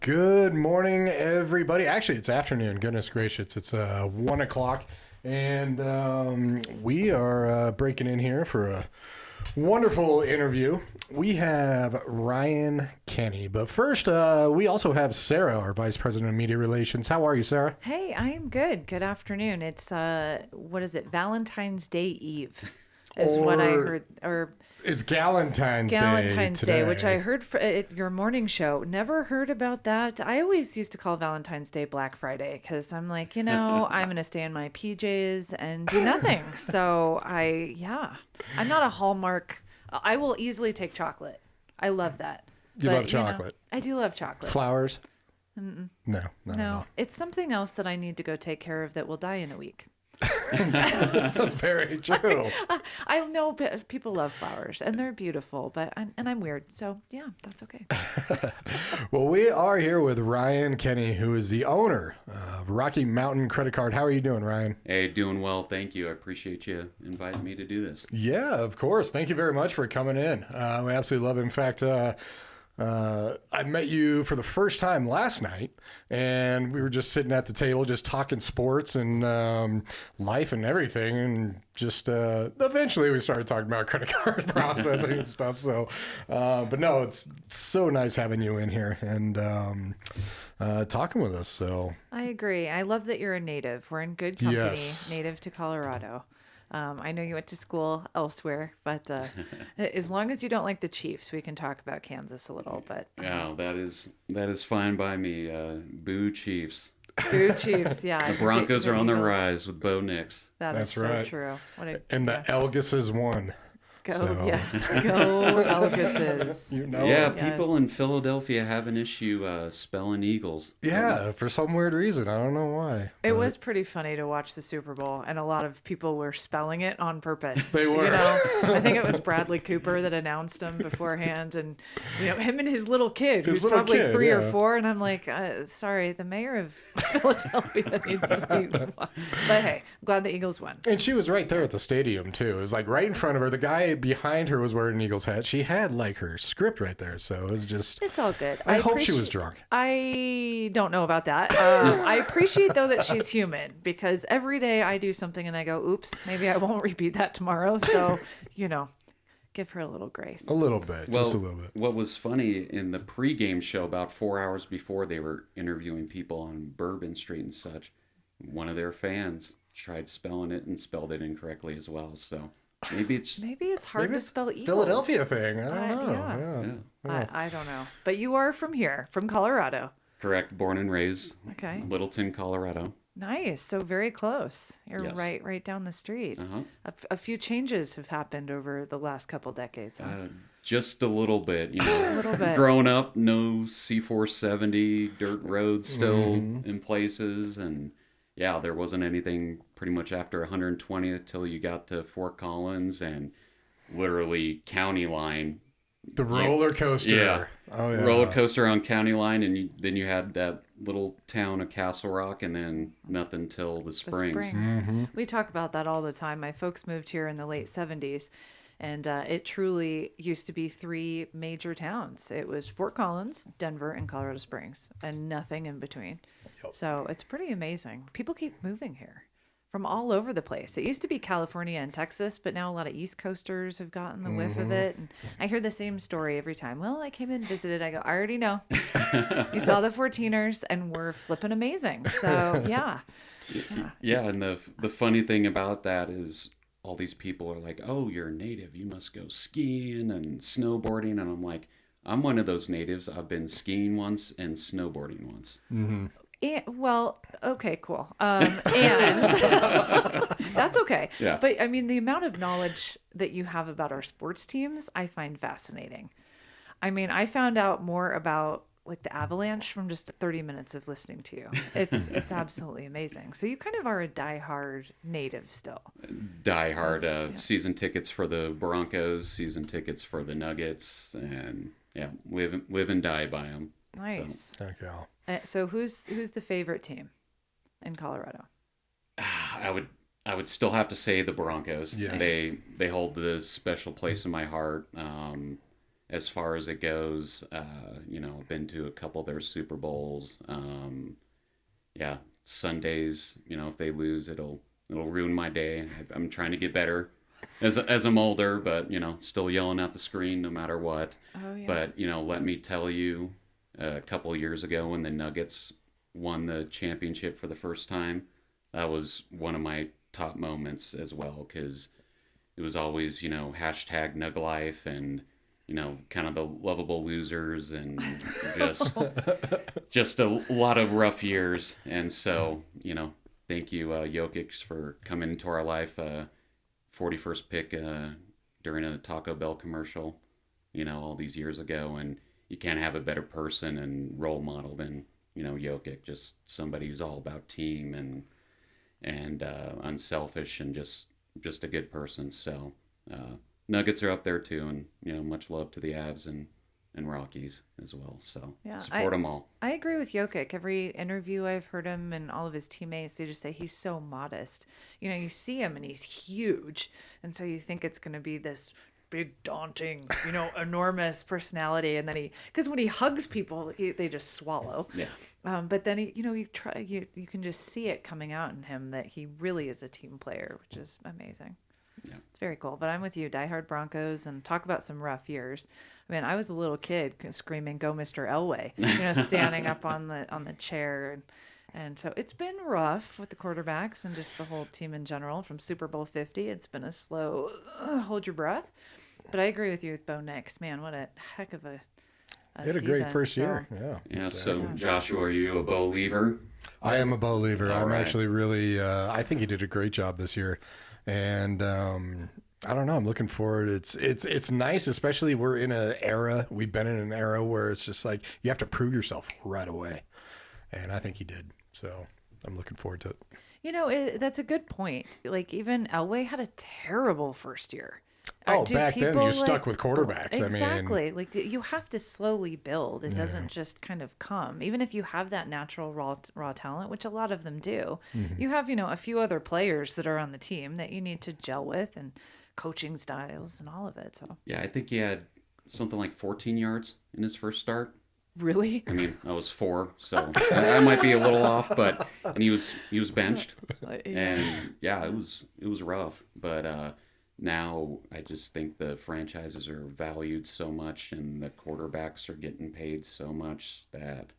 Good morning, everybody. Actually, it's afternoon. Goodness gracious, it's 1 o'clock, and we are breaking in here for a wonderful interview. We have Ryan Kenny, but first, we also have Sarah, our Vice President of Media Relations. How are you, Sarah? Hey, I am good. Good afternoon. It's what is it? Valentine's Day Eve is what I heard, or It's Galentine's Galentine's Day Day, which I today. heard at your morning show. Never heard about that. I always used to call Valentine's Day Black Friday because I'm like, I'm gonna stay in my PJs and do nothing. I'm not a Hallmark. I will easily take chocolate. I love that. You love chocolate. I do love chocolate. Flowers? No, not at No, all. it's something else that I need to go take care of that will die in a week. That's very true. I know people love flowers and they're beautiful, and I'm weird, so yeah, that's okay. Well, we are here with Ryan Kenny, who is the owner of Rocky Mountain Credit Card. How are you doing, Ryan? Hey, doing well. Thank you. I appreciate you inviting me to do this. Yeah, of course. Thank you very much for coming in. We absolutely love it. In fact, I met you for the first time last night, and we were just sitting at the table, just talking sports and life and everything, and just eventually we started talking about credit card processing and stuff. So, but no, it's so nice having you in here and talking with us. So I agree. I love that you're a native. We're in good company. Yes. Native to Colorado. I know you went to school elsewhere, but as long as you don't like the Chiefs, we can talk about Kansas a little. But Yeah, that is fine by me. Boo Chiefs. Boo Chiefs, yeah. The Broncos are on the Eagles. rise with Bo Nix. That's so right. true. and the Elgises won. Go, So- yeah, go Elgises. You know, Yeah, it. Yes. people in Philadelphia have an issue spelling Eagles. Yeah, for some weird reason. I don't know why. It but- was pretty funny to watch the Super Bowl, and a lot of people were spelling it on purpose. They were. I think it was Bradley Cooper that announced him beforehand, and him and his little kid, His who's little probably kid, 3 or yeah. 4, and I'm like, sorry, the mayor of Philadelphia needs to be the one. But hey, I'm glad the Eagles won. And she was right there at the stadium too. It was like right in front of her. The guy behind her was wearing an Eagles hat. She had like her script right there, so it was just. It's all good. I hope she was appreciate- drunk. I don't know about that. I appreciate though that she's human, because every day I do something and I go, "Oops, maybe I won't repeat that tomorrow." So, give her a little grace. A little bit, Well, just a little bit. what was funny in the pregame show, about 4 hours before they were interviewing people on Bourbon Street and such, one of their fans tried spelling it and spelled it incorrectly as well. So maybe it's Maybe it's hard Maybe to it's spell Eagles. Philadelphia thing. I don't know. Yeah. Yeah. I don't know. But you are from here, from Colorado. correct. Born and raised Okay. Littleton, Colorado. Nice. So very close. You're Yes. right down the street. Uh-huh. A few changes have happened over the last couple decades. Huh? Just a little bit, a little bit. Growing up, no C470, dirt roads still Mm-hmm. in places, and yeah, there wasn't anything pretty much after 120th till you got to Fort Collins and literally county line. The roller coaster. Yeah. Oh yeah. Roller coaster on county line, and then you had that little town of Castle Rock, and then nothing till the The Springs. Mm-hmm. We talk about that all the time. My folks moved here in the late 70s, and it truly used to be 3 major towns. It was Fort Collins, Denver, and Colorado Springs, and nothing in between. So it's pretty amazing. People keep moving here from all over the place. It used to be California and Texas, but now a lot of East Coasters have gotten the whiff of it. And I hear the same story every time. Well, I came in, visited. I go, I already know. You saw the 14ers, and we're flipping amazing. So, yeah. Yeah, and the funny thing about that is all these people are like, "Oh, you're a native. You must go skiing and snowboarding." And I'm like, "I'm one of those natives. I've been skiing once and snowboarding once." Well, okay, cool. And that's okay. Yeah. But I mean, the amount of knowledge that you have about our sports teams, I find fascinating. I mean, I found out more about like the Avalanche from just 30 minutes of listening to you. It's absolutely amazing. So you kind of are a diehard native still. Die hard Yeah. season tickets for the Broncos, season tickets for the Nuggets, and yeah, live and die by them. Nice. Okay. So who's the favorite team in Colorado? I would still have to say the Broncos. Yes. They hold the special place in my heart. as far as it goes. I've been to a couple of their Super Bowls. Yeah, Sundays, if they lose, it'll ruin my day. I'm trying to get better as I'm older, but still yelling at the screen no matter what. Oh yeah. But let me tell you, a couple of years ago when the Nuggets won the championship for the first time, that was one of my top moments as well, because it was always hashtag Nug Life and kind of the lovable losers and just a lot of rough years. And so thank you, Jokic, for coming into our life. 41st pick during a Taco Bell commercial, all these years ago. And you can't have a better person and role model than, Jokic, just somebody who's all about team and unselfish and just a good person. So Nuggets are up there too. And, much love to the Avs and Rockies as well. So Yeah, support them all. I agree with Jokic. Every interview I've heard him and all of his teammates, they just say he's so modest. You see him and he's huge. And so you think it's going to be this big, daunting, enormous personality. And then because when he hugs people, they just swallow. Yeah. But then you can just see it coming out in him that he really is a team player, which is amazing. Yeah. It's very cool. But I'm with you, diehard Broncos, and talk about some rough years. I mean, I was a little kid screaming, "Go, Mr. Elway!" Standing up on the chair, and so it's been rough with the quarterbacks and just the whole team in general. From Super Bowl 50, it's been a slow hold your breath. But I agree with you with Bo Nix. Man, what a heck of a He had a great first year. Yeah. Yeah. So Joshua, are you a believer? I am a believer. I'm right. actually really, I think he did a great job this year. And I don't know. I'm looking forward. It's nice, especially we're in an era. We've been in an era where it's just like you have to prove yourself right away. And I think he did. So I'm looking forward to it. That's a good point. Like, even Elway had a terrible first year. Oh, Do back then people, you're stuck with quarterbacks. Exactly. Like, you have to slowly build. It doesn't just kind of come. Even if you have that natural raw talent, which a lot of them do, you have, a few other players that are on the team that you need to gel with, and coaching styles and all of it. So Yeah, I think he had something like 14 yards in his first start. really, I mean, I was 4, so I might be a little off, but and he was benched, and yeah, it was rough. But now I just think the franchises are valued so much, and the quarterbacks are getting paid so much that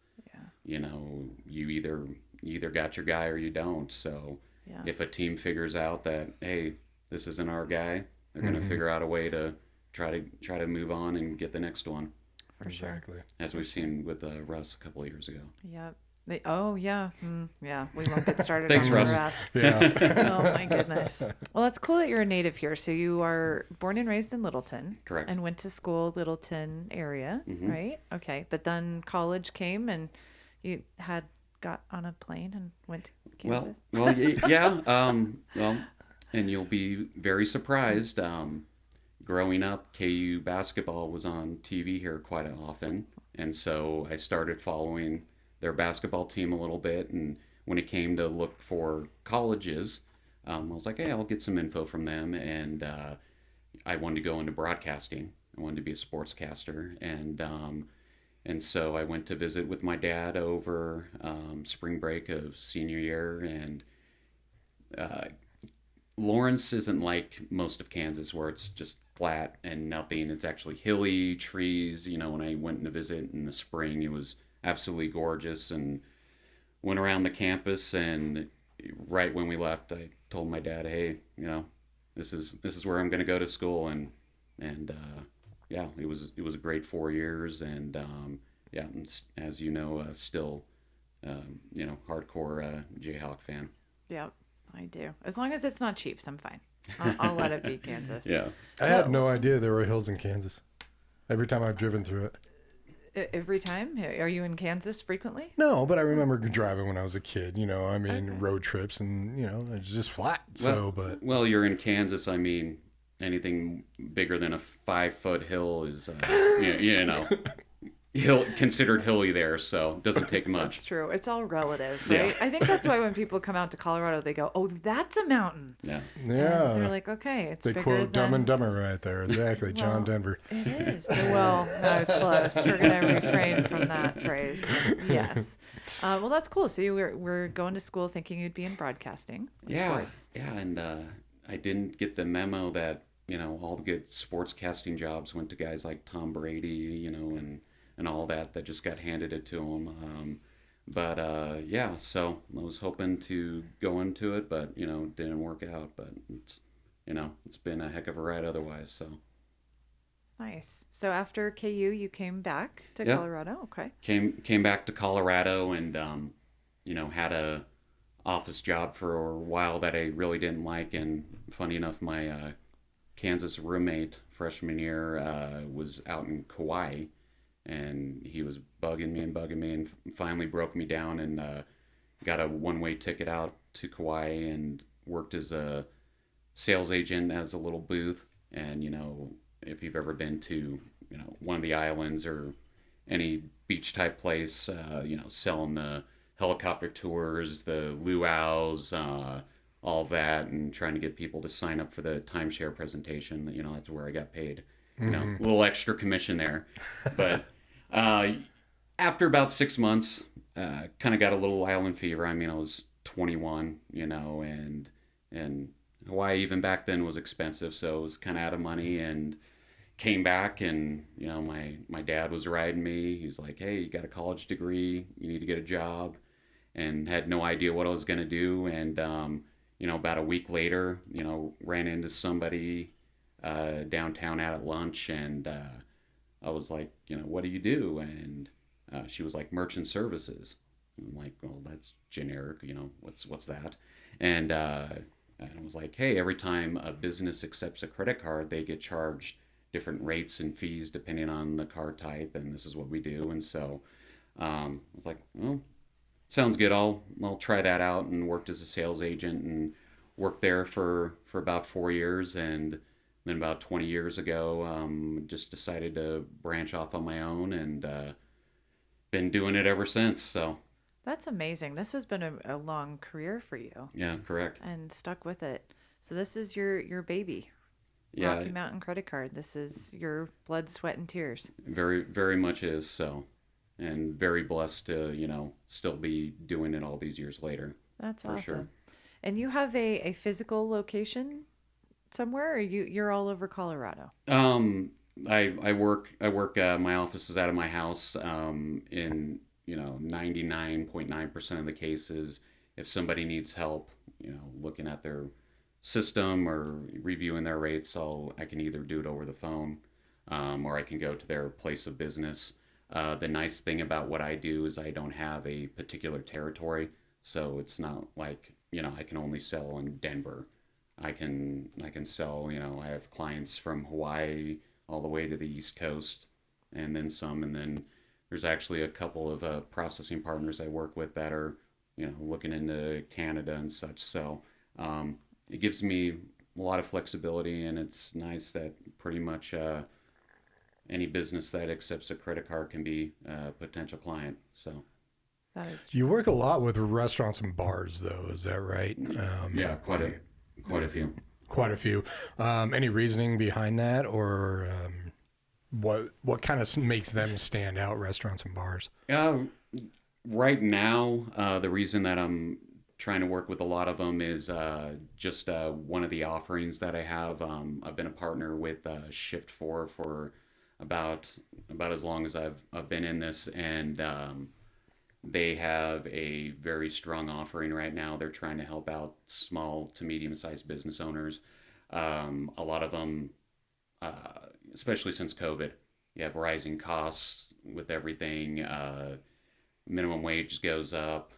you either got your guy or you don't. So Yeah. if a team figures out that, hey, this isn't our guy, they're going to figure out a way to try to move on and get the next one, for sure. Exactly. as we've seen with Russ a couple of years ago. Yep. Yeah. Yeah. We won't get started Thanks, on the Russ. refs. Yeah. Oh my goodness. Well, it's cool that you're a native here. So you are born and raised in Littleton. Correct. And went to school Littleton area, right? Okay. But then college came and you got on a plane and went to Kansas. Yeah. And you'll be very surprised. Growing up, KU basketball was on TV here quite often, and so I started following their basketball team a little bit. And when it came to look for colleges, I was like, hey, I'll get some info from them. And I wanted to go into broadcasting. I wanted to be a sportscaster, and so I went to visit with my dad over spring break of senior year. And Lawrence isn't like most of Kansas, where it's just flat and nothing. It's actually hilly, trees. When I went to visit in the spring, it was absolutely gorgeous, and went around the campus. And right when we left, I told my dad, hey, this is where I'm going to go to school. And yeah, it was a great 4 years. And yeah, and as you know, still hardcore Jayhawk fan. Yep, I do. As long as it's not Chiefs, I'm fine. I'll let it be Kansas. Yeah. I had no idea there were hills in Kansas. Every time I've driven through it. Every time? Are you in Kansas frequently? No, but I remember driving when I was a kid, road trips, and, it's just flat. Well, you're in Kansas. I mean, anything bigger than a 5-foot hill is, considered hilly there, so it doesn't take much. That's true. It's all relative, Yeah. right? I think that's why when people come out to Colorado, they go, "Oh, that's a mountain." Yeah. And Yeah. they're like, "Okay, it's They bigger quote Dumb than." and Dumber right there. Exactly. John Well, Denver. It is. Well, that was close. We're gonna refrain from that phrase. Yes. Well, that's cool. So we're going to school thinking you'd be in broadcasting, sports. Yeah, and I didn't get the memo that all the good sportscasting jobs went to guys like Tom Brady, and all that just got handed it to him. But yeah, so I was hoping to go into it, but it didn't work out. But it's been a heck of a ride otherwise. So Nice. So after KU, you came back to Yep. Colorado. Okay. came back to Colorado and had a office job for a while that I really didn't like. And funny enough, my Kansas roommate freshman year was out in Kauai, and he was bugging me and finally broke me down and got a one-way ticket out to Kauai and worked as a sales agent as a little booth. And if you've ever been to one of the islands or any beach type place, selling the helicopter tours, the luau's, all that, and trying to get people to sign up for the timeshare presentation. That's where I got paid. A little extra commission there. But after about 6 months, kind of got a little island fever. I mean, I was 21, and Hawaii even back then was expensive, so it was kind of out of money. And came back, and my dad was riding me. He's like, "Hey, you got a college degree, you need to get a job," and had no idea what I was gonna do. And about a week later, ran into somebody downtown out at lunch, and I was like, "What do you do?" And she was like, "Merchant services." I'm like, "Well, that's generic, what's that?" And I was like, "Hey, every time a business accepts a credit card, they get charged different rates and fees depending on the card type, and this is what we do." And so I was like, "Well, sounds good. I'll try that out," and worked as a sales agent and worked there for about 4 years. And then about 20 years ago, just decided to branch off on my own, and been doing it ever since. So That's amazing. This has been a long career for you yeah, correct. and stuck with it. So this is your baby, Yeah, Rocky Mountain credit card. This is your blood, sweat, and tears. very, very much is so. And very blessed to, still be doing it all these years later. That's For awesome. sure. And you have a physical location somewhere, or you're all over Colorado? I work. My office is out of my house. In 99.9% of the cases, if somebody needs help, looking at their system or reviewing their rates, I can either do it over the phone, or I can go to their place of business. The nice thing about what I do is I don't have a particular territory, so it's not like I can only sell in Denver. I can sell. I have clients from Hawaii all the way to the East Coast, and then some. And then there's actually a couple of processing partners I work with that are looking into Canada and such. So it gives me a lot of flexibility, and it's nice that pretty much any business that accepts a credit card can be a potential client. So That is true. You work a lot with restaurants and bars, though. Is that right? yeah, quite a few. Quite a few. Any reasoning behind that, or what kind of makes them stand out, restaurants and bars? Right now, the reason that I'm trying to work with a lot of them is just one of the offerings that I have. I've been a partner with Shift4 for about as long as I've been in this, and they have a very strong offering right now. They're trying to help out small to medium-sized business owners. A lot of them, especially since COVID, you have rising costs with everything. Minimum wage goes up,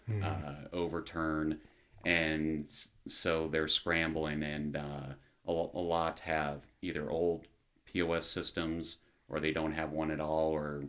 overturn, and so they're scrambling. And a lot have either old POS systems, or they don't have one at all, or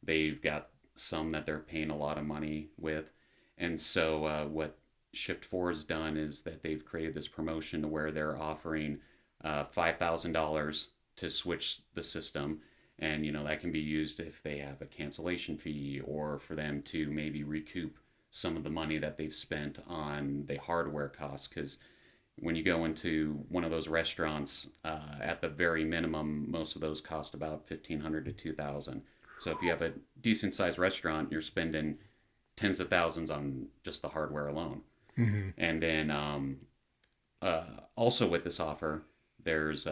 they've got some that they're paying a lot of money with. And so what Shift4 has done is that they've created this promotion to where they're offering $5,000 to switch the system, And, that can be used if they have a cancellation fee, or for them to maybe recoup some of the money that they've spent on the hardware costs. Because when you go into one of those restaurants, at the very minimum, most of those cost about $1,500 to $2,000. So if you have a decent sized restaurant, you're spending tens of thousands on just the hardware alone. Mm-hmm. And then also with this offer, there's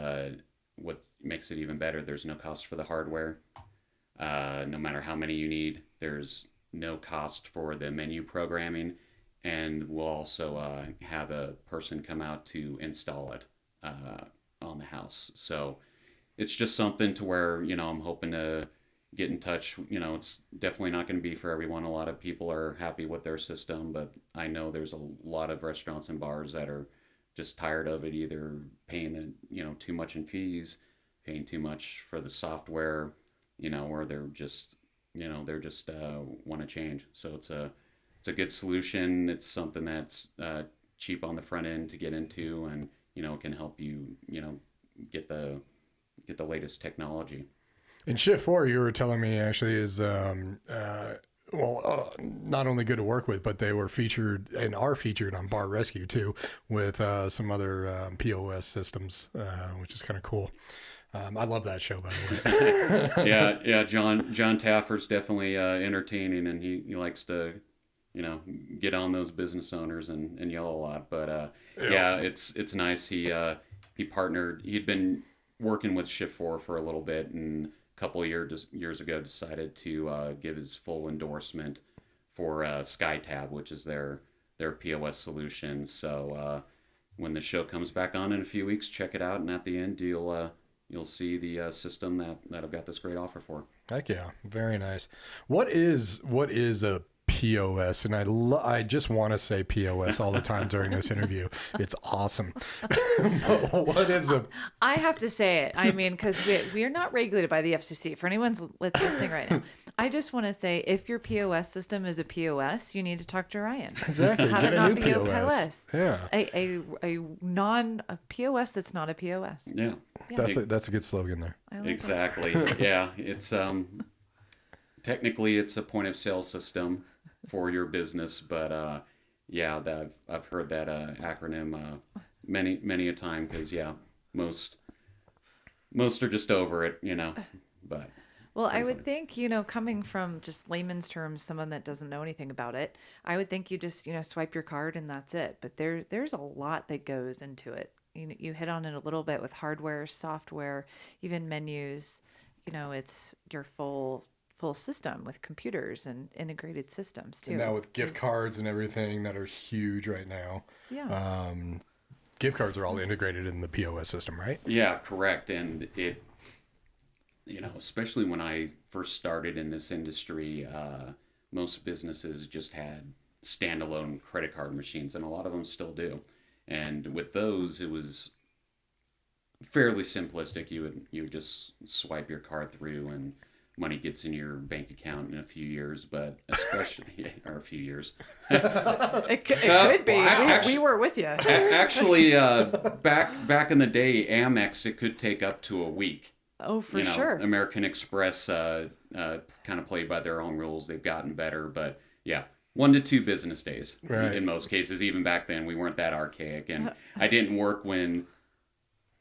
what makes it even better. There's no cost for the hardware. No matter how many you need, there's no cost for the menu programming, and we'll also have a person come out to install it on the house. So it's just something to where, I'm hoping to get in touch. It's definitely not going to be for everyone. A lot of people are happy with their system, but I know there's a lot of restaurants and bars that are just tired of it, either paying too much in fees, paying too much for the software, or they're just want to change. So it's a good solution. It's something that's cheap on the front end to get into, and it can help you get the latest technology. And Shift4, you were telling me, actually is not only good to work with, but they were featured and are featured on Bar Rescue too, with some other POS systems, which is kind of cool. I love that show, by the way. Yeah. John Taffer's definitely entertaining, and he likes to, get on those business owners and yell a lot. But yeah, it's nice. He partnered. He'd been working with Shift4 for a little bit, and a couple of years ago decided to give his full endorsement for SkyTab, which is their POS solution. So when the show comes back on in a few weeks, check it out, and at the end you'll see the system that I've got this great offer for. Heck yeah, very nice. What is a POS? And I just want to say POS all the time during this interview. It's awesome. What is a? I have to say it. I mean, because we are not regulated by the FCC. For anyone that's listening right now, I just want to say, if your POS system is a POS, you need to talk to Ryan. Exactly. How Get to a not new be POS. a POS. Yeah. A POS that's not a POS. Yeah. That's a good slogan there. I like Exactly. Yeah. It's technically it's a point of sale system for your business, but I've heard that acronym many a time, because most are just over it, but Well, I would think, coming from just layman's terms, someone that doesn't know anything about it, I would think you just, swipe your card and that's it. But there's a lot that goes into it. You hit on it a little bit with hardware, software, even menus. It's your full system with computers and integrated systems too. And now with gift cards and everything that are huge right now. Yeah. Gift cards are all integrated in the POS system, right? Yeah, correct. And it, especially when I first started in this industry, most businesses just had standalone credit card machines, and a lot of them still do. And with those, it was fairly simplistic. You would just swipe your card through, and money gets in your bank account in a few years, but especially or a few years. It could be. We were with you. Actually, back in the day, Amex, it could take up to a week. Oh, for sure. American Express kind of played by their own rules. They've gotten better, but yeah, 1 to 2 business days right. in most cases. Even back then, we weren't that archaic, and I didn't work when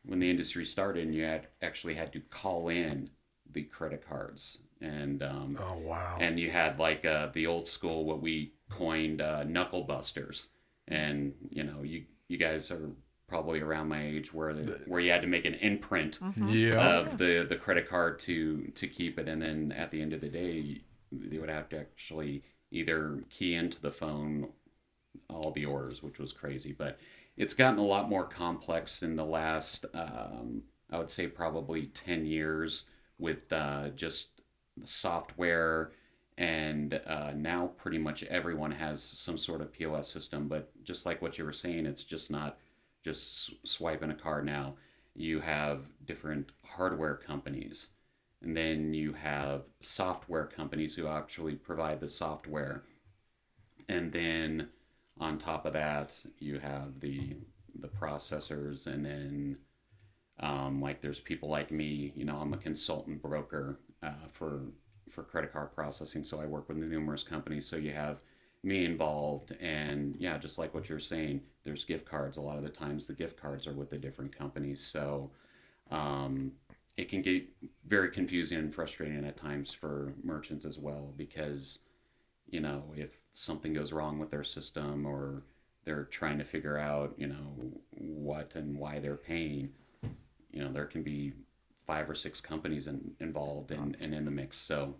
the industry started, and you actually had to call in the credit cards, and oh wow, and you had like the old school, what we coined knuckle busters, and you guys are probably around my age where you had to make an imprint of the credit card to keep it, and then at the end of the day they would have to actually either key into the phone all the orders, which was crazy. But it's gotten a lot more complex in the last I would say probably 10 years with just software, and now pretty much everyone has some sort of POS system. But just like what you were saying, it's just not just swiping a card now. You have different hardware companies, and then you have software companies who actually provide the software, and then on top of that you have the processors, and then like there's people like me, I'm a consultant broker, for credit card processing. So I work with numerous companies. So you have me involved, and yeah, just like what you're saying, there's gift cards. A lot of the times the gift cards are with the different companies. So it can get very confusing and frustrating at times for merchants as well, because if something goes wrong with their system, or they're trying to figure out what and why they're paying, there can be 5 or 6 companies involved and in the mix. So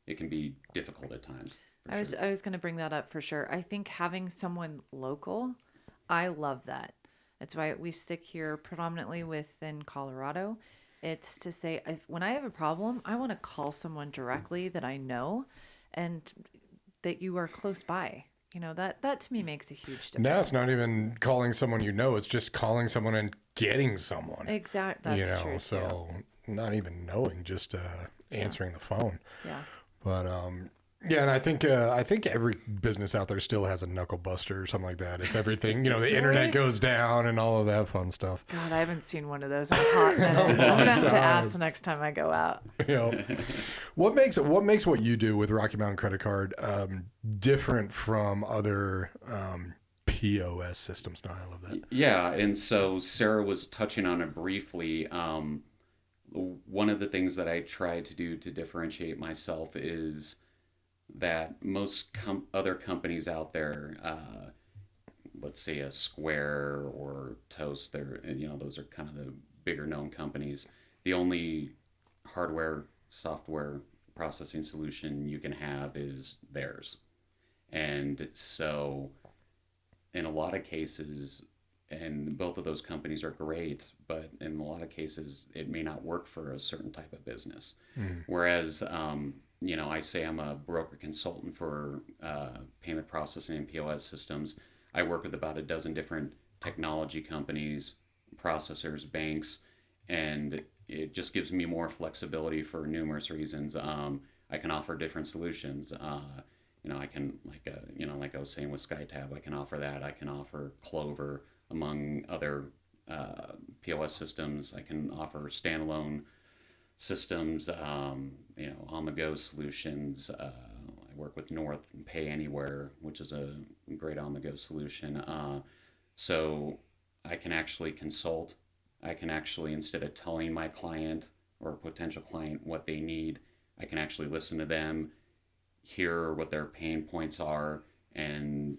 it can be difficult at times. I was going to bring that up for sure. I think having someone local, I love that. That's why we stick here predominantly within Colorado. It's to say, when I have a problem, I want to call someone directly that I know, and that you are close by. That to me makes a huge difference. Now it's not even calling someone it's just calling someone and getting someone. Exactly. That's true. So not even knowing, just answering the phone. Yeah. But yeah, and I think every business out there still has a knuckle buster or something like that. If everything, the internet goes down and all of that fun stuff. God, I haven't seen one of those in a hot minute. I'm gonna have to ask the next time I go out. What makes what you do with Rocky Mountain Credit Card different from other POS systems? No, I love that. Yeah, and so Sarah was touching on it briefly. One of the things that I try to do to differentiate myself is that most other companies out there, let's say a Square or Toast, those are kind of the bigger known companies. The only hardware, software processing solution you can have is theirs. And so in a lot of cases, and both of those companies are great, but in a lot of cases, it may not work for a certain type of business. Whereas, I say I'm a broker consultant for payment processing and POS systems. I work with about a dozen different technology companies, processors, banks, and it just gives me more flexibility for numerous reasons. I can offer different solutions. I can, like I was saying with SkyTab, I can offer that. I can offer Clover, among other POS systems. I can offer standalone systems, on-the-go solutions. I work with North Pay Anywhere, which is a great on-the-go solution. So I can actually consult. I can actually, instead of telling my client or potential client what they need, I can actually listen to them, hear what their pain points are, and,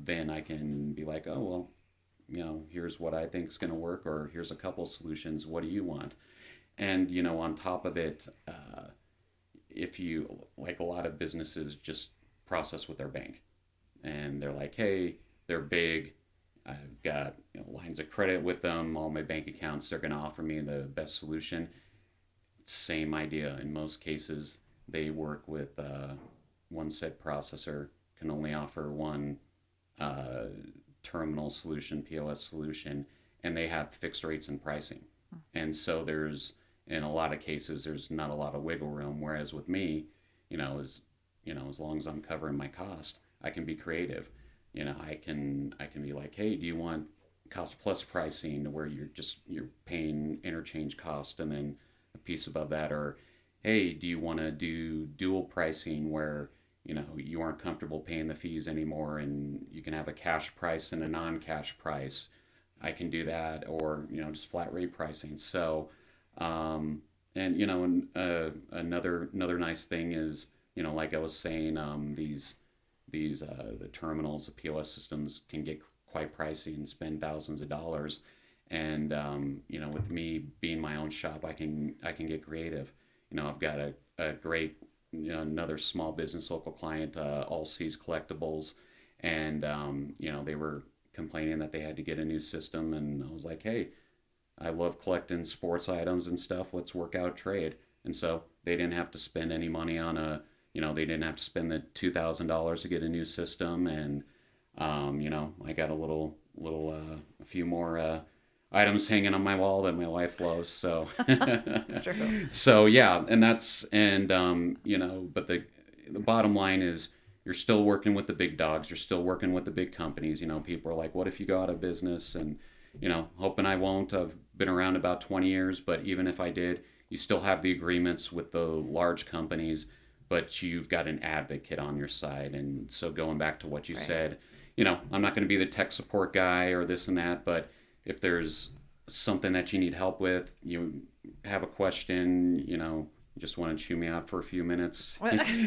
then I can be like, oh, well, here's what I think is going to work, or here's a couple solutions. What do you want? And, on top of it, if you, like a lot of businesses, just process with their bank, and they're like, hey, they're big, I've got lines of credit with them, all my bank accounts, they're going to offer me the best solution. Same idea. In most cases, they work with one set processor, can only offer one terminal solution, POS solution, and they have fixed rates and pricing. And so in a lot of cases, there's not a lot of wiggle room. Whereas with me, as long as I'm covering my cost, I can be creative. I can be like, hey, do you want cost plus pricing, where you're paying interchange cost and then a piece above that, or hey, do you want to do dual pricing, where you aren't comfortable paying the fees anymore, and you can have a cash price and a non-cash price. I can do that, or just flat rate pricing. So, and another nice thing is, like I was saying, the terminals, the POS systems can get quite pricey and spend thousands of dollars. And with me being my own shop, I can get creative. I've got a great another small business local client, All Seas Collectibles, and they were complaining that they had to get a new system, and I was like, hey, I love collecting sports items and stuff. Let's work out trade. And so they didn't have to spend any money on they didn't have to spend the $2,000 to get a new system, and I got a few more items hanging on my wall that my wife loves. So That's true. So yeah, but the bottom line is, you're still working with the big dogs. You're still working with the big companies. People are like, what if you go out of business? And hoping I won't. I've been around about 20 years, but even if I did, you still have the agreements with the large companies, but you've got an advocate on your side. And so going back to what you Right. said, you know, I'm not going to be the tech support guy or this and that, but if there's something that you need help with, you have a question, you know, you just want to chew me out for a few minutes,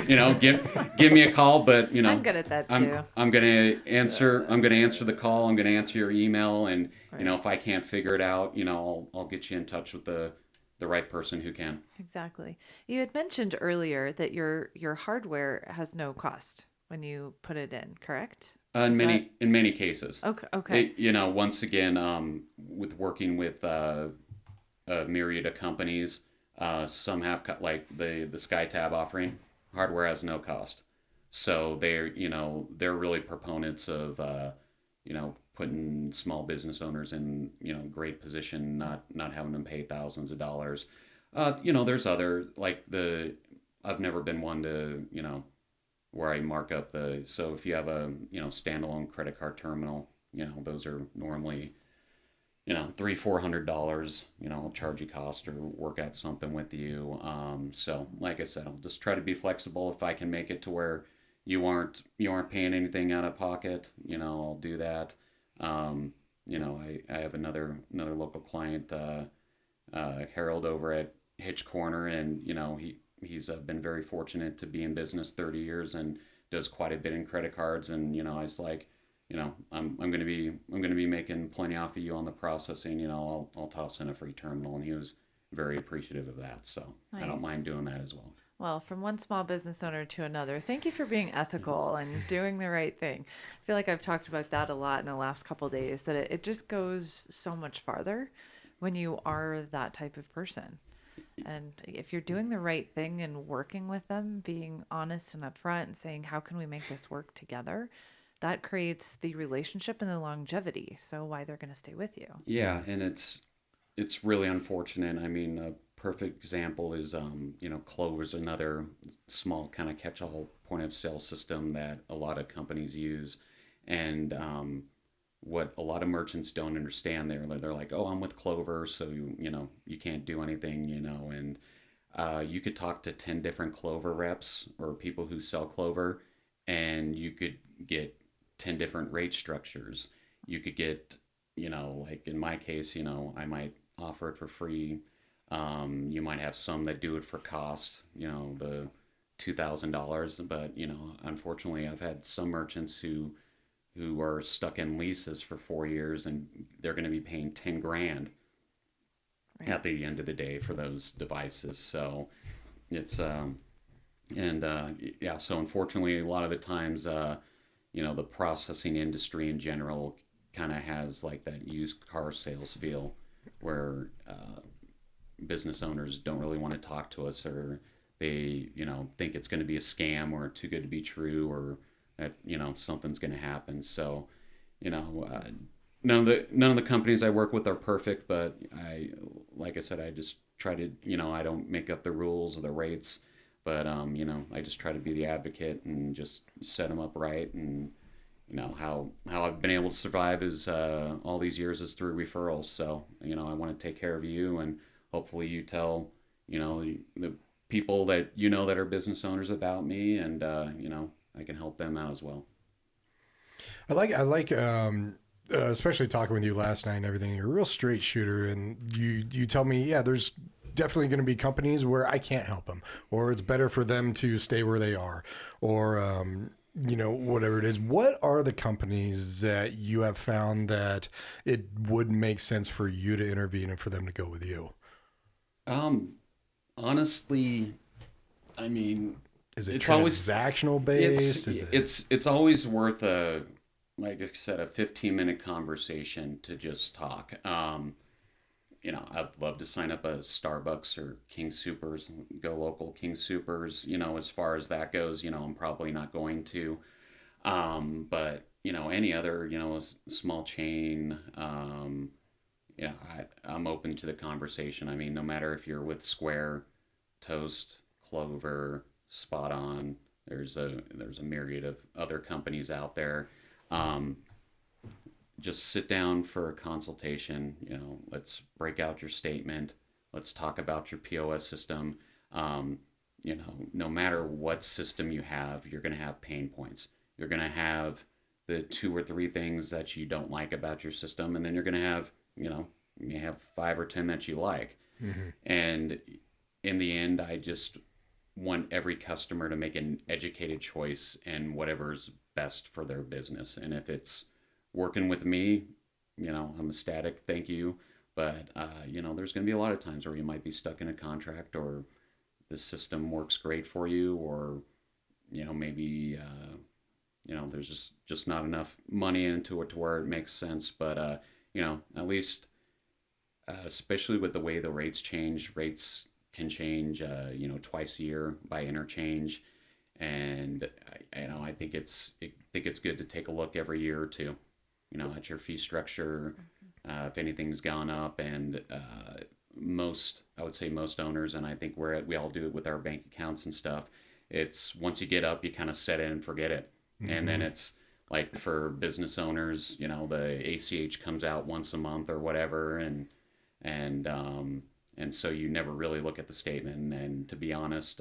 you know, give me a call. But you know, I'm good at that too. I'm gonna answer. I'm gonna answer the call. I'm gonna answer your email, and you know, Right. if I can't figure it out, you know, I'll get you in touch with the right person who can. Exactly. You had mentioned earlier that your hardware has no cost when you put it in, correct? Is that In many cases, okay? Okay. you know, once again, with working with a myriad of companies, some have like the SkyTab offering, hardware has no cost. So they're you know they're really proponents of you know putting small business owners in you know great position, not having them pay thousands of dollars. You know, there's other like the I've never been one to you know where I mark up the so if you have a you know standalone credit card terminal, you know those are normally you know $300-400. You know I'll charge you cost or work out something with you. So like I said, I'll just try to be flexible if I can make it to where you aren't paying anything out of pocket. You know I'll do that. You know I have another local client, Harold over at Hitch Corner, and you know he's been very fortunate to be in business 30 years and does quite a bit in credit cards. And you know I was like, you know I'm gonna be making plenty off of you on the processing. You know I'll toss in a free terminal, and he was very appreciative of that. So I don't mind Nice. doing that as well. Well, from one small business owner to another, thank you for being ethical and doing the right thing. I feel like I've talked about that a lot in the last couple days, that it just goes so much farther when you are that type of person. And if you're doing the right thing and working with them, being honest and upfront and saying, how can we make this work together? That creates the relationship and the longevity. So why they're going to stay with you. Yeah, and it's really unfortunate. I mean, a perfect example is you know Clover's another small kind of catch-all point of sale system that a lot of companies use, and what a lot of merchants don't understand, they're like, oh, I'm with Clover, so you know you can't do anything, you know, and you could talk to 10 different Clover reps or people who sell Clover, and you could get 10 different rate structures. You could get, you know, like in my case, you know, I might offer it for free. You might have some that do it for cost, you know, the $2,000. But, you know, unfortunately, I've had some merchants who are stuck in leases for 4 years, and they're going to be paying 10 grand Right. at the end of the day for those devices. So it's and yeah, so unfortunately a lot of the times you know the processing industry in general kind of has like that used car sales feel where business owners don't really want to talk to us, or they you know think it's going to be a scam or too good to be true, or that you know something's going to happen. So you know none of the companies I work with are perfect, but I like I said, I just try to you know I don't make up the rules or the rates, but you know I just try to be the advocate and just set them up right. And you know how I've been able to survive is all these years is through referrals. So you know I want to take care of you, and hopefully you tell you know the people that you know that are business owners about me, and you know I can help them out as well. I like especially talking with you last night and everything. You're a real straight shooter, and you tell me, yeah, there's definitely going to be companies where I can't help them, or it's better for them to stay where they are, or you know, whatever it is. What are the companies that you have found that it would make sense for you to intervene and for them to go with you? Um, honestly, I mean, Is it it's always transactional it's based? Is it it's always worth a like I said a 15-minute conversation to just talk. You know, I'd love to sign up a Starbucks or King Supers, go local King Supers. You know, as far as that goes, you know, I'm probably not going to. But you know, any other you know small chain, you know, I'm open to the conversation. I mean, no matter if you're with Square, Toast, Clover, Spot On, there's a myriad of other companies out there. Um, just sit down for a consultation. You know, let's break out your statement. Let's talk about your POS system. You know, no matter what system you have, you're going to have pain points. You're going to have the 2 or 3 things that you don't like about your system, and then you're going to have, you know, you have 5 or 10 that you like. And in the end, I just want every customer to make an educated choice in whatever's best for their business. And if it's working with me, you know, I'm ecstatic. Thank you. But, you know, there's going to be a lot of times where you might be stuck in a contract, or the system works great for you, or, you know, maybe, you know, there's just not enough money into it to where it makes sense. But, you know, at least, especially with the way the rates can change, you know, twice a year by interchange. And, you know, I think it's good to take a look every year or two, you know, at your fee structure, if anything's gone up. And I would say most owners, and I think we all do it with our bank accounts and stuff. It's once you get up, you kind of set it and forget it. And then it's like for business owners, you know, the ACH comes out once a month or whatever. And so you never really look at the statement. And to be honest,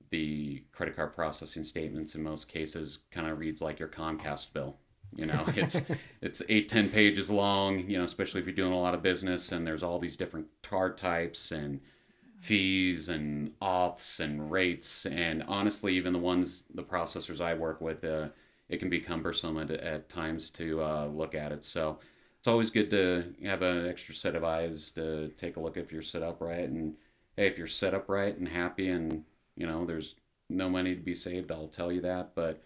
the credit card processing statements in most cases kind of reads like your Comcast bill. You know, it's 8-10 pages long, you know, especially if you're doing a lot of business, and there's all these different card types and fees and auths and rates. And honestly, even the processors I work with, it can be cumbersome at times to look at it. So it's always good to have an extra set of eyes to take a look if you're set up right. And hey, if you're set up right and happy, and, you know, there's no money to be saved, I'll tell you that. But,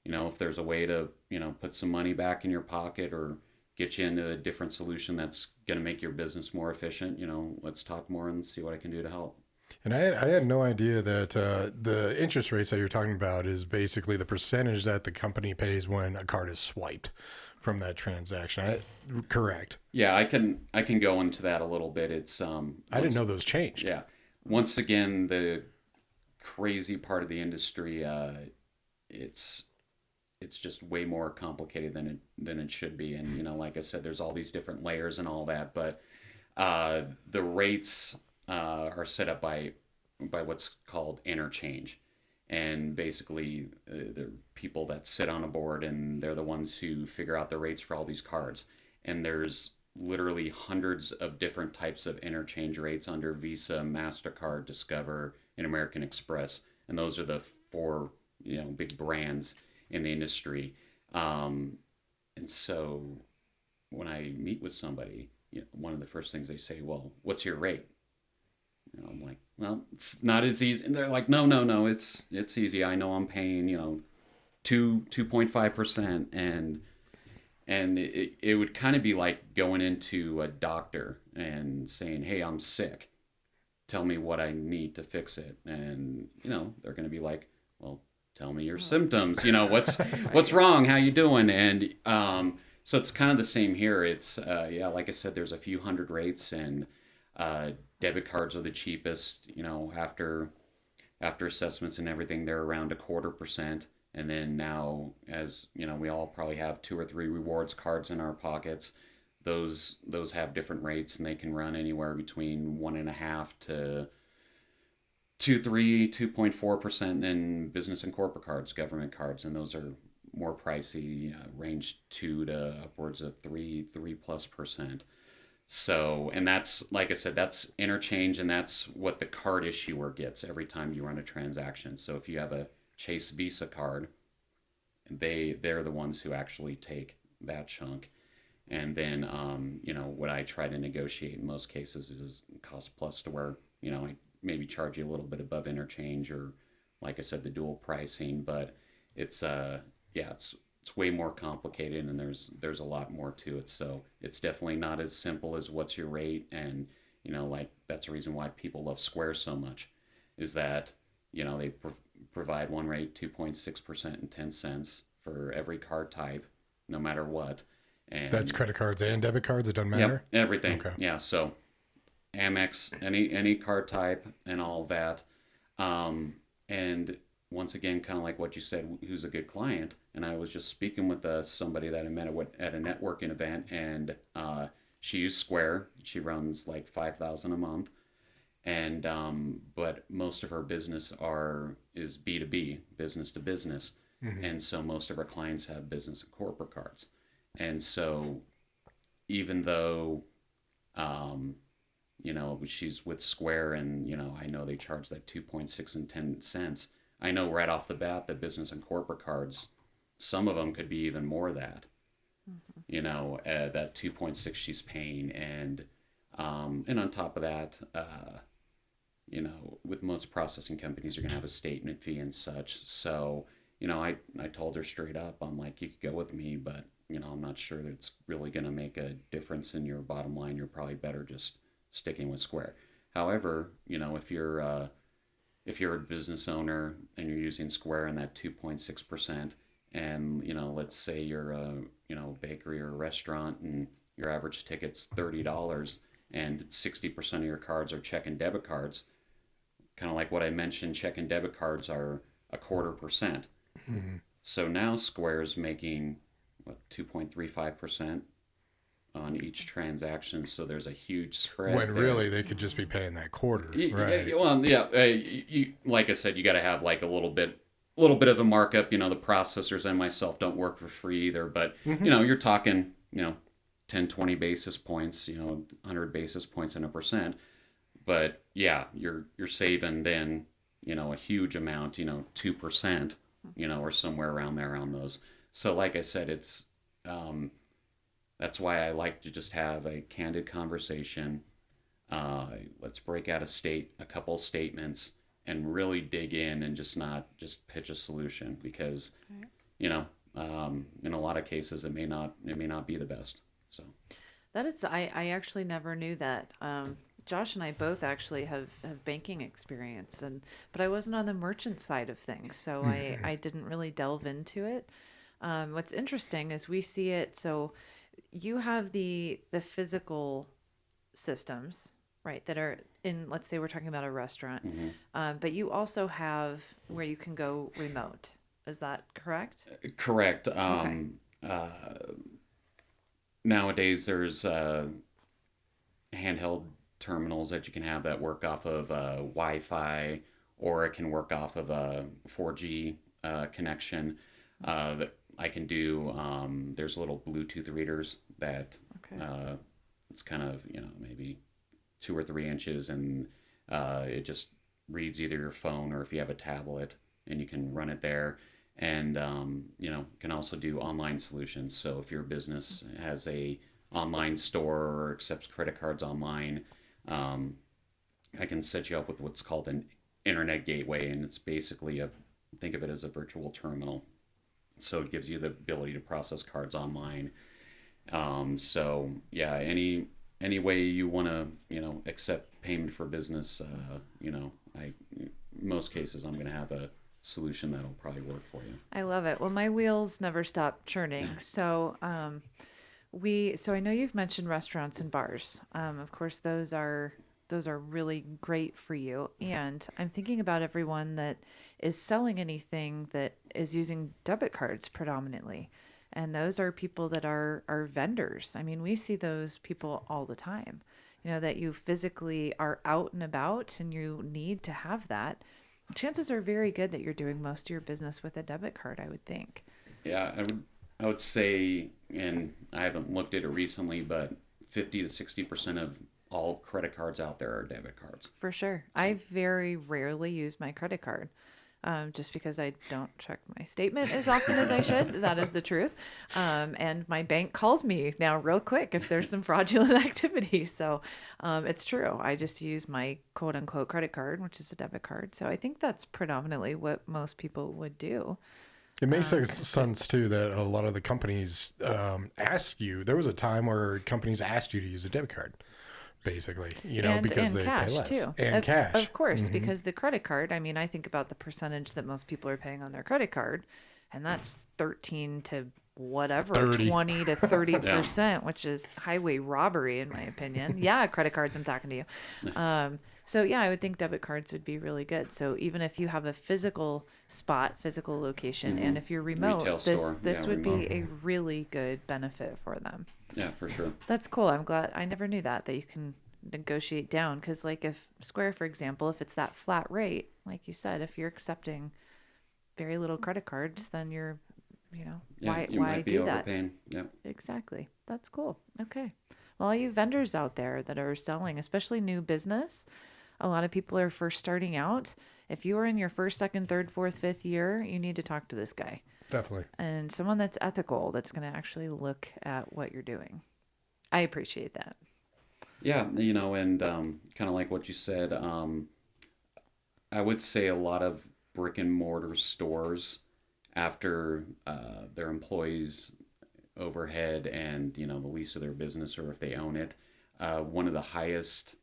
you know, if there's a way to, you know, put some money back in your pocket, or get you into a different solution that's going to make your business more efficient, you know, let's talk more and see what I can do to help. And I had no idea that the interest rates that you're talking about is basically the percentage that the company pays when a card is swiped from that transaction. Correct. Yeah, I can go into that a little bit. It's I didn't know those changed. Yeah. Once again, the crazy part of the industry, it's just way more complicated than it should be. And, you know, like I said, there's all these different layers and all that. But the rates are set up by what's called interchange. And basically, the people that sit on a board, and they're the ones who figure out the rates for all these cards. And there's literally hundreds of different types of interchange rates under Visa, MasterCard, Discover, and American Express. And those are the 4, you know, big brands in the industry. And so when I meet with somebody, you know, one of the first things they say, well, what's your rate? You know, I'm like, well, it's not as easy. And they're like, no, it's easy. I know I'm paying, you know, 2.5%. And it would kind of be like going into a doctor and saying, hey, I'm sick. Tell me what I need to fix it. And, you know, they're going to be like, well, tell me your symptoms. You know, what's wrong? How you doing? And so it's kind of the same here. It's, yeah, like I said, there's a few hundred rates, and debit cards are the cheapest. You know, after assessments and everything, they're around 0.25%. And then now, as you know, we all probably have 2 or 3 rewards cards in our pockets. Those have different rates, and they can run anywhere between 1.5 to 2.4%. And business and corporate cards, government cards, and those are more pricey, range 2 to upwards of 3+%. So, and that's, like I said, that's interchange, and that's what the card issuer gets every time you run a transaction. So if you have a Chase Visa card, they're the ones who actually take that chunk. And then, you know, what I try to negotiate in most cases is cost plus, to where, you know, I maybe charge you a little bit above interchange, or, like I said, the dual pricing. But it's, yeah, it's way more complicated, and there's a lot more to it. So it's definitely not as simple as what's your rate. And, you know, like, that's the reason why people love Square so much, is that, you know, they provide one rate, 2.6% and 10 cents for every card type, no matter what. And That's credit cards and debit cards. It doesn't matter. Yep, everything. Okay. Yeah. So Amex, any card type, and all that. And once again, kind of like what you said, who's a good client. And I was just speaking with somebody that I met at a networking event, and she used Square. She runs like 5,000 a month, and but most of her business is B2B, business to business, and so most of her clients have business and corporate cards, and so even though she's with Square, and I know they charge that 2.6 and 10 cents. I know right off the bat that business and corporate cards, some of them could be even more that. That 2.6 she's paying, and on top of that, with most processing companies, you're gonna have a statement fee and such. So, I told her straight up, I'm like, you could go with me, but I'm not sure that it's really gonna make a difference in your bottom line. You're probably better just sticking with Square. However, if you're a business owner and you're using Square and that 2.6%, and let's say you're a bakery or a restaurant, and your average ticket's $30, and 60% of your cards are check and debit cards, kind of like what I mentioned, check and debit cards are 0.25%. So now Square's making 2.35% on each transaction, so there's a huge spread When there. really they could just be paying that quarter, right? Well, yeah, like I said, you got to have like a little bit of a markup. The processors and myself don't work for free either, but you're talking 10, 20 basis points, 100 basis points in a percent. But yeah, you're saving then a huge amount, 2%, or somewhere around there on those. So like I said, it's that's why I like to just have a candid conversation. Let's break out a couple statements, and really dig in, and not just pitch a solution, because in a lot of cases it may not be the best. So That is, I actually never knew that. Josh and I both actually have banking experience, but I wasn't on the merchant side of things, so I didn't really delve into it. What's interesting is we see it. So you have the physical systems, right, that are in, let's say we're talking about a restaurant, but you also have where you can go remote. Is that correct? correct. Okay. Nowadays there's handheld terminals that you can have that work off of Wi-Fi, or it can work off of a 4G connection. That I can do. There's little Bluetooth readers that Okay. it's kind of maybe 2 or 3 inches, and it just reads either your phone, or if you have a tablet, and you can run it there. And can also do online solutions. So if your business has a online store or accepts credit cards online, I can set you up with what's called an internet gateway, and it's basically think of it as a virtual terminal. So it gives you the ability to process cards online. So yeah, any way you want to accept payment for business, most cases I'm going to have a solution that'll probably work for you. I love it. Well, my wheels never stop churning. So, so I know you've mentioned restaurants and bars. Of course, those are really great for you. And I'm thinking about everyone that is selling anything that is using debit cards predominantly. And those are people that are vendors. I mean, we see those people all the time, that you physically are out and about and you need to have that. Chances are very good that you're doing most of your business with a debit card, I would think. Yeah, I would say, and I haven't looked at it recently, but 50 to 60% of all credit cards out there are debit cards. For sure. I very rarely use my credit card, just because I don't check my statement as often as I should. That is the truth. And my bank calls me now real quick if there's some fraudulent activity. So it's true. I just use my quote unquote credit card, which is a debit card. So I think that's predominantly what most people would do. It makes sense too that a lot of the companies ask you. There was a time where companies asked you to use a debit card, basically, because they cash pay less. too. And cash, of course, because the credit card. I mean, I think about the percentage that most people are paying on their credit card, and that's 13 to whatever 30. 20 to 30%, which is highway robbery in my opinion. Yeah, credit cards, I'm talking to you. So yeah, I would think debit cards would be really good. So even if you have a physical spot, physical location, and if you're remote, Retail this store. this Yeah, would remote. be a really good benefit for them. Yeah, for sure. That's cool. I'm glad. I never knew that you can negotiate down, because like if Square, for example, if it's that flat rate, like you said, if you're accepting very little credit cards, then you're, Yeah, why you might be do that? overpaying. Yeah. Exactly. That's cool. Okay. Well, all you vendors out there that are selling, especially new business, a lot of people are first starting out. If you are in your first, second, third, fourth, fifth year, you need to talk to this guy, Definitely. and someone that's ethical, that's going to actually look at what you're doing. I appreciate that. Yeah, and kind of like what you said, I would say a lot of brick and mortar stores, after their employees' overhead and the lease of their business, or if they own it, one of the highest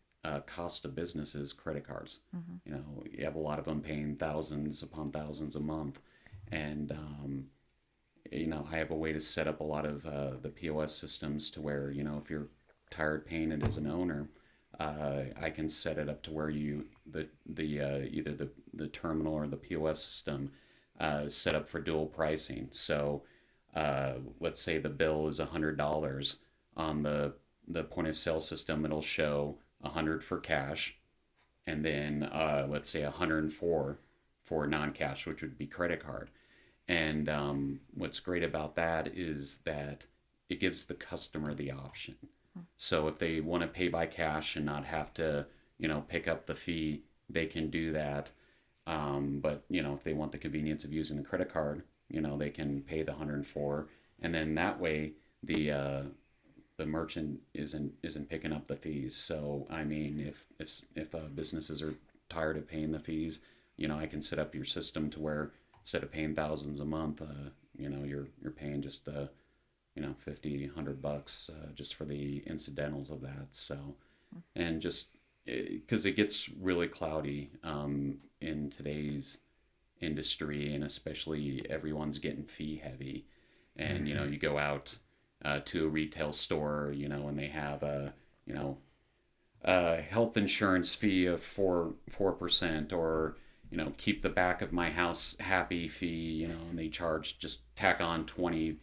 cost of business is credit cards. You have a lot of them paying thousands upon thousands a month, and I have a way to set up a lot of the POS systems to where if you're tired paying it as an owner, I can set it up to where either the terminal or the POS system set up for dual pricing. So let's say the bill is $100 on the point of sale system, it'll show 100 for cash, and then let's say 104 for non-cash, which would be credit card. And what's great about that is that it gives the customer the option. So if they want to pay by cash and not have to, pick up the fee, they can do that. But if they want the convenience of using the credit card, they can pay the 104, and then that way the merchant isn't picking up the fees. So I mean, if businesses are tired of paying the fees, I can set up your system to where instead of paying thousands a month, you're paying just 50, $100 just for the incidentals of that. So, and just because it gets really cloudy in today's industry, and especially everyone's getting fee heavy, and you go out to a retail store, and they have a health insurance fee of 4%, or keep the back of my house happy fee, and they charge, just tack on 20%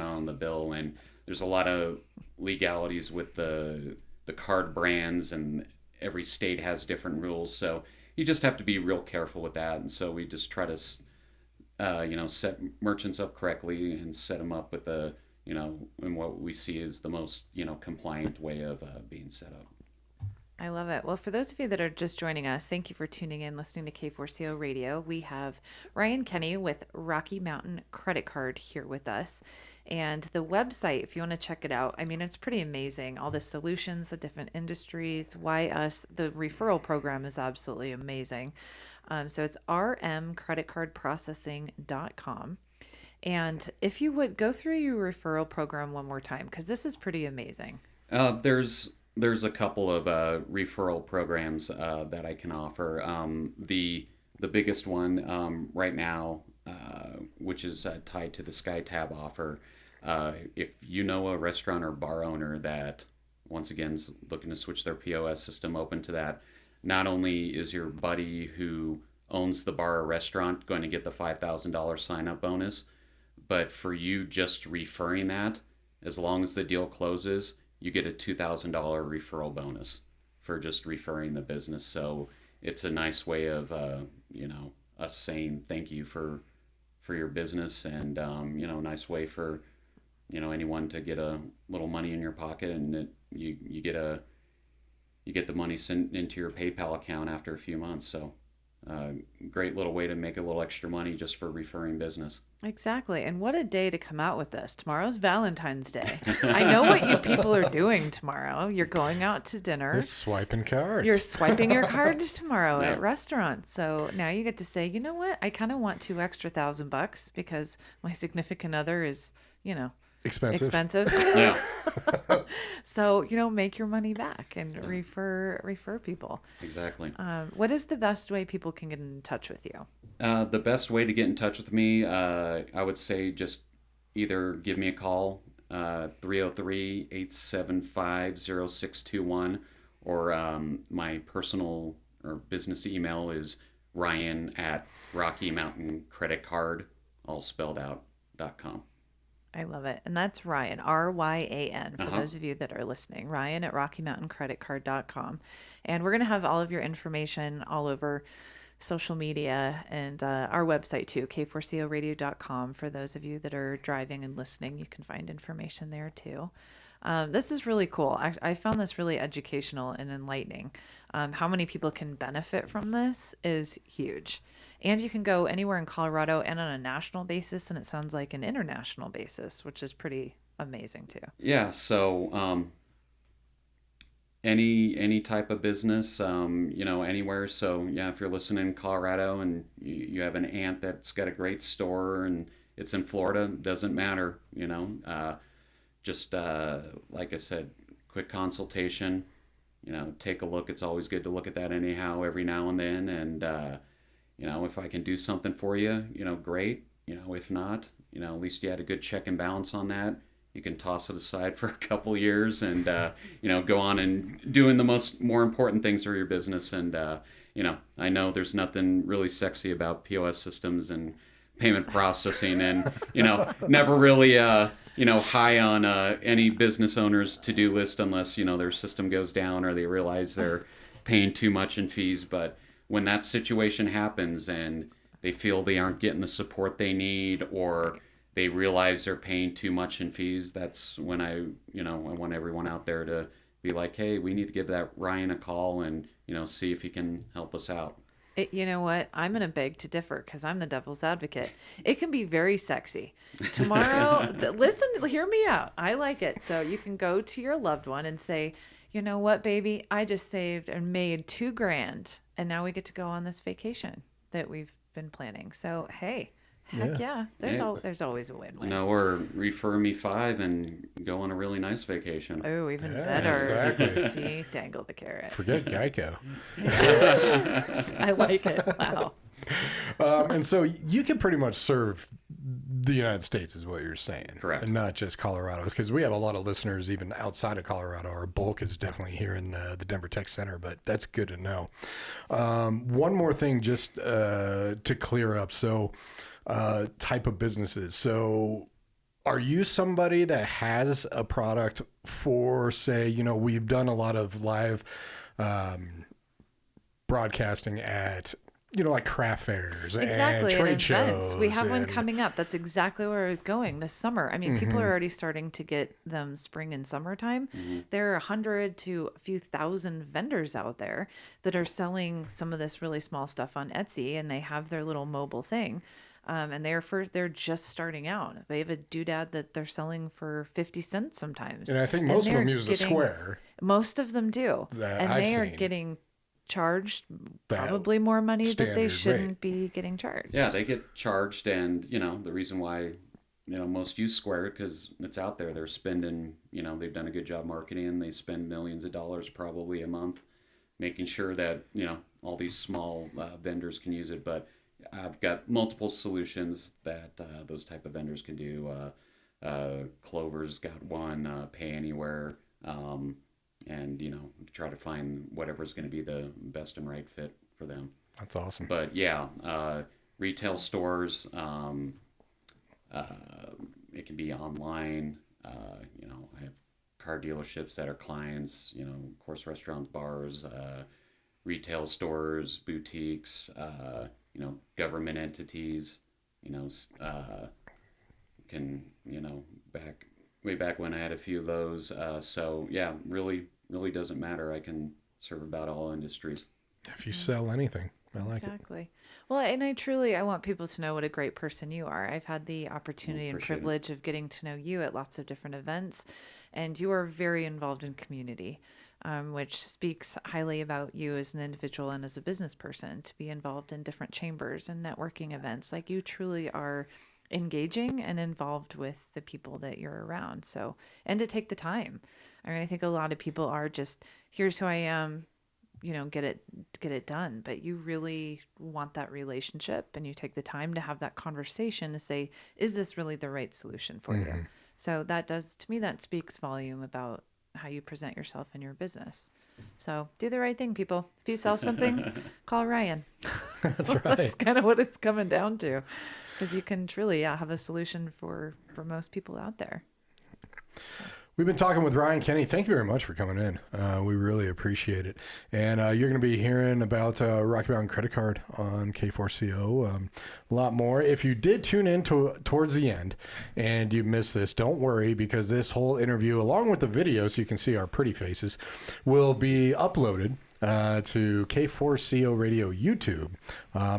on the bill. And there's a lot of legalities with the card brands, and every state has different rules. So you just have to be real careful with that. And so we just try to, set merchants up correctly and set them up with and what we see is the most, compliant way of being set up. I love it. Well, for those of you that are just joining us, thank you for tuning in, listening to K4CO Radio. We have Ryan Kenny with Rocky Mountain Credit Card here with us. And the website, if you want to check it out, I mean, it's pretty amazing. All the solutions, the different industries, why us, the referral program is absolutely amazing. So it's rmcreditcardprocessing.com. And if you would go through your referral program one more time, because this is pretty amazing. There's a couple of referral programs that I can offer. The biggest one right now, which is tied to the SkyTab offer, if you know a restaurant or bar owner that, once again, is looking to switch their POS system open to that, not only is your buddy who owns the bar or restaurant going to get the $5,000 sign-up bonus, but for you just referring that, as long as the deal closes, you get a $2,000 referral bonus for just referring the business. So it's a nice way of, us saying thank you for your business, and, a nice way for, anyone to get a little money in your pocket, and you get the money sent into your PayPal account after a few months. So great little way to make a little extra money just for referring business. Exactly. And what a day to come out with this. Tomorrow's Valentine's Day. I know what you people are doing tomorrow. You're going out to dinner. You're swiping cards. You're swiping your cards tomorrow Yeah. at restaurants. So now you get to say, you know what? I kind of want $2 extra $1,000 because my significant other is, expensive. Yeah, So, make your money back and refer people. exactly. What is the best way people can get in touch with you? The best way to get in touch with me, I would say just either give me a call, 303-875-0621, or my personal or business email is Ryan at Rocky Mountain Credit Card, all spelled out, .com. I love it. And that's Ryan, Ryan, for Uh-huh. those of you that are listening. Ryan at RockyMountainCreditCard.com. And we're going to have all of your information all over social media and our website too, k4coradio.com. For those of you that are driving and listening, you can find information there too. This is really cool. I found this really educational and enlightening. How many people can benefit from this is huge. And you can go anywhere in Colorado and on a national basis, and it sounds like an international basis, which is pretty amazing too. Yeah, so any type of business, anywhere. So yeah, if you're listening in Colorado and you have an aunt that's got a great store and it's in Florida, doesn't matter. Just like I said, quick consultation. Take a look. It's always good to look at that anyhow, every now and then. And if I can do something for you, great. If not, at least you had a good check and balance on that. You can toss it aside for a couple years and go on and doing the more important things for your business. And I know there's nothing really sexy about POS systems and payment processing, and never really high on any business owner's to-do list unless their system goes down or they realize they're paying too much in fees. But when that situation happens and they feel they aren't getting the support they need, or they realize they're paying too much in fees, that's when I want everyone out there to be like, hey, we need to give that Ryan a call and see if he can help us out. You know what? I'm going to beg to differ because I'm the devil's advocate. It can be very sexy. Tomorrow, listen, hear me out. I like it. So you can go to your loved one and say, you know what, baby? I just saved and made $2,000, and now we get to go on this vacation that we've been planning. So, hey, heck yeah. There's always a win-win. Or refer me 5 and go on a really nice vacation. Oh, even Yeah, better. exactly. See, dangle the carrot. Forget Geico. I like it. Wow. And so you can pretty much serve the United States is what you're saying. Correct. And not just Colorado, because we have a lot of listeners even outside of Colorado. Our bulk is definitely here in the Denver Tech Center, but that's good to know. One more thing just to clear up. So type of businesses. So are you somebody that has a product for, say, we've done a lot of live broadcasting at like craft fairs Exactly, and and trade events. shows. We have one and- coming up. That's exactly where I was going this summer. I mean, people are already starting to get them spring and summertime. There are 100 to a few thousand vendors out there that are selling some of this really small stuff on Etsy, and they have their little mobile thing. And they're just starting out. They have a doodad that they're selling for 50 cents sometimes. And I think most of them they're use the square. Most of them do. That And I've they are seen. getting charged That probably more money that they standard shouldn't rate. be getting charged. Yeah, they get charged, and the reason why most use Square, because it's out there. They're spending, they've done a good job marketing. They spend millions of dollars probably a month, making sure that all these small vendors can use it. But I've got multiple solutions that those type of vendors can do. Clover's got one, Pay Anywhere, and try to find whatever's going to be the best and right fit for them. That's awesome. But yeah, retail stores, it can be online. I have car dealerships that are clients. Of course, restaurants, bars, retail stores, boutiques. Government entities. Can way back when I had a few of those. So yeah, really doesn't matter. I can serve about all industries. If you sell anything, I like it. Exactly. Well, and I want people to know what a great person you are. I've had the opportunity and appreciate it. privilege of getting to know you at lots of different events, and you are very involved in community, which speaks highly about you as an individual and as a business person, to be involved in different chambers and networking events. Like, you truly are engaging and involved with the people that you're around. So, and to take the time. I mean, I think a lot of people are just, here's who I am, get it done, but you really want that relationship, and you take the time to have that conversation to say, is this really the right solution for you? So to me, that speaks volume about how you present yourself in your business. So do the right thing, people. If you sell something, call Ryan. That's right. That's kind of what it's coming down to, because you can truly have a solution for most people out there. We've been talking with Ryan Kenny. Thank you very much for coming in. We really appreciate it. And you're going to be hearing about Rocky Mountain Credit Card on K4CO a lot more. If you did tune in towards the end and you missed this, don't worry, because this whole interview, along with the video so you can see our pretty faces, will be uploaded to K4CO Radio YouTube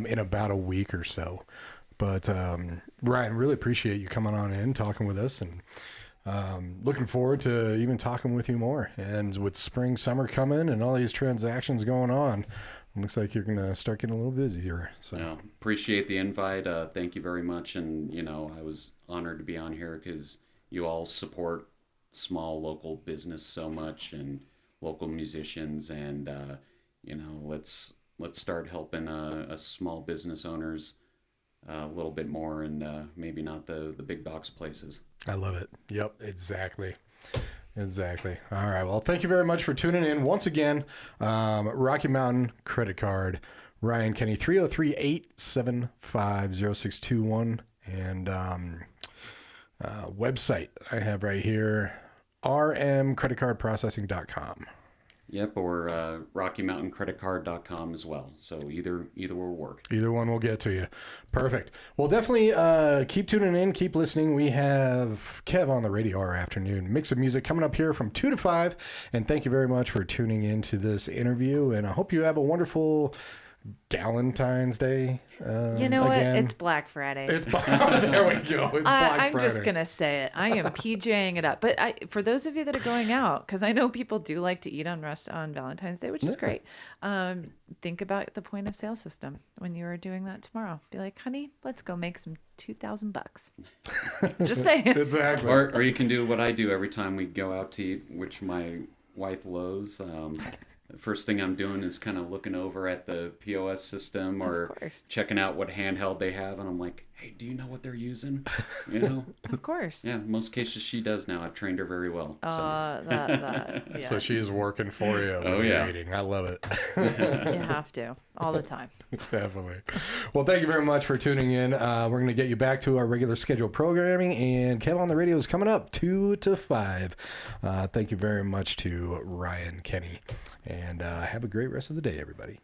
in about a week or so. But Ryan, really appreciate you coming on in, talking with us, and looking forward to even talking with you more. And with spring, summer coming and all these transactions going on, it looks like you're going to start getting a little busier. So no, appreciate the invite. Thank you very much. And, I was honored to be on here because you all support small local business so much and local musicians. And, let's start helping us small business owners a little bit more, and maybe not the big box places. I love it. Yep, exactly. All right. Well, thank you very much for tuning in once again. Rocky Mountain Credit Card, Ryan Kenny, 303-875-0621, and website I have right here, rmcreditcardprocessing.com. Yep, or RockyMountainCreditCard.com as well. So either will work. Either one will get to you. Perfect. Well, definitely keep tuning in, keep listening. We have Kev on the radio our afternoon. Mix of music coming up here from 2 to 5. And thank you very much for tuning in to this interview. And I hope you have a wonderful Galentine's Day. You know again. what? It's Black Friday. There we go. It's Black I'm Friday. just going to say it. I am PJing it up. But for those of you that are going out, because I know people do like to eat on Valentine's Day, which is great. Think about the point of sale system when you are doing that tomorrow. Be like, honey, let's go make some $2,000. Just saying. Exactly. Or you can do what I do every time we go out to eat, which my wife loathes. The first thing I'm doing is kind of looking over at the POS system or checking out what handheld they have. And I'm like, hey, do you know what they're using? Of course. Yeah, most cases she does now. I've trained her very well. Yes. So she's working for you. Oh, yeah. Eating. I love it. You have to. All the time. Definitely. Well, thank you very much for tuning in. We're going to get you back to our regular scheduled programming, and Kev on the Radio is coming up 2 to 5. Thank you very much to Ryan Kenny, and have a great rest of the day, everybody.